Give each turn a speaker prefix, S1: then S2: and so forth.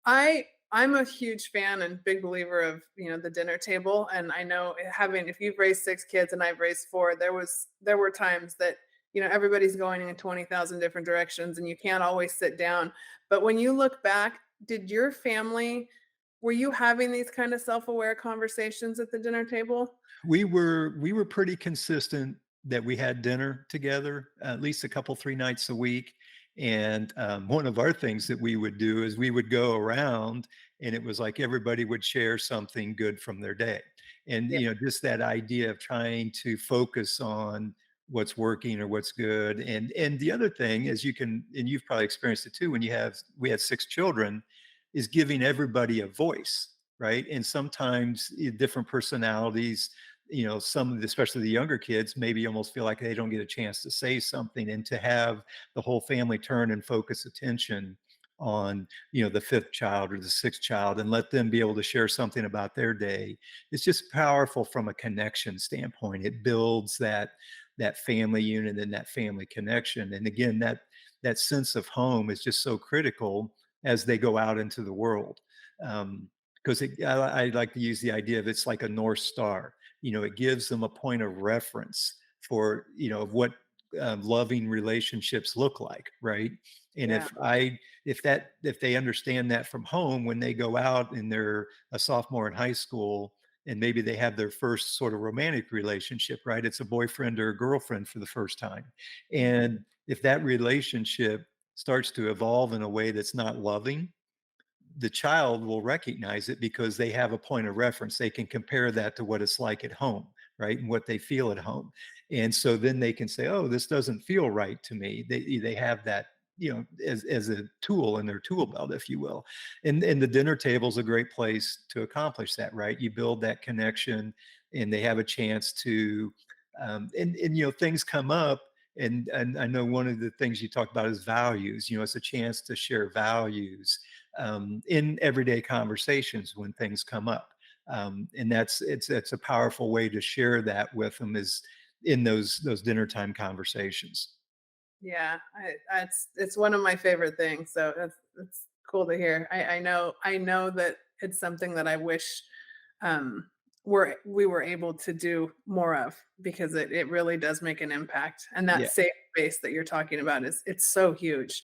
S1: I'm a huge fan and big believer of, the dinner table, and I know having if you've raised 6 kids and I've raised 4, there were times that, everybody's going in 20,000 different directions and you can't always sit down. But when you look back, did your family were you having these kind of self-aware conversations at the dinner table?
S2: We were pretty consistent that we had dinner together at least a couple 3 nights a week, and, one of our things that we would do is we would go around, and it was like everybody would share something good from their day, and,
S1: Yeah.
S2: just that idea of trying to focus on what's working or what's good, and the other thing is you can and you've probably experienced it too when we had 6 children, is giving everybody a voice, right? And sometimes, different personalities, some of the especially the younger kids maybe almost feel like they don't get a chance to say something, and to have the whole family turn and focus attention on, the 5th child or the 6th child and let them be able to share something about their day. It's just powerful from a connection standpoint. It builds that family unit and that family connection. And again, that sense of home is just so critical as they go out into the world. Because I like to use the idea of it's like a North Star. It gives them a point of reference for, of what loving relationships look like, right? And
S1: Yeah.
S2: if they understand that from home when they go out and they're a sophomore in high school and maybe they have their first sort of romantic relationship, right? It's a boyfriend or a girlfriend for the first time.
S1: Mhm.
S2: And if that relationship starts to evolve in a way that's not loving, the child will recognize it because they have a point of reference. They can compare that to what it's like at home, right? And what they feel at home. And so then they can say, "Oh, this doesn't feel right to me." They have that, as a tool in their tool belt, if you will. And the dinner table is a great place to accomplish that, right? You build that connection, and they have a chance to, and things come up. And I know one of the things you talked about is values. It's a chance to share values in everyday conversations when things come up. And it's a powerful way to share that with them is in those dinner time conversations.
S1: Yeah, it's one of my favorite things, so that's cool to hear. I know that it's something that I wish, we were able to do more of because it really does make an impact, and that
S2: Yeah.
S1: safe space that you're talking about it's so huge.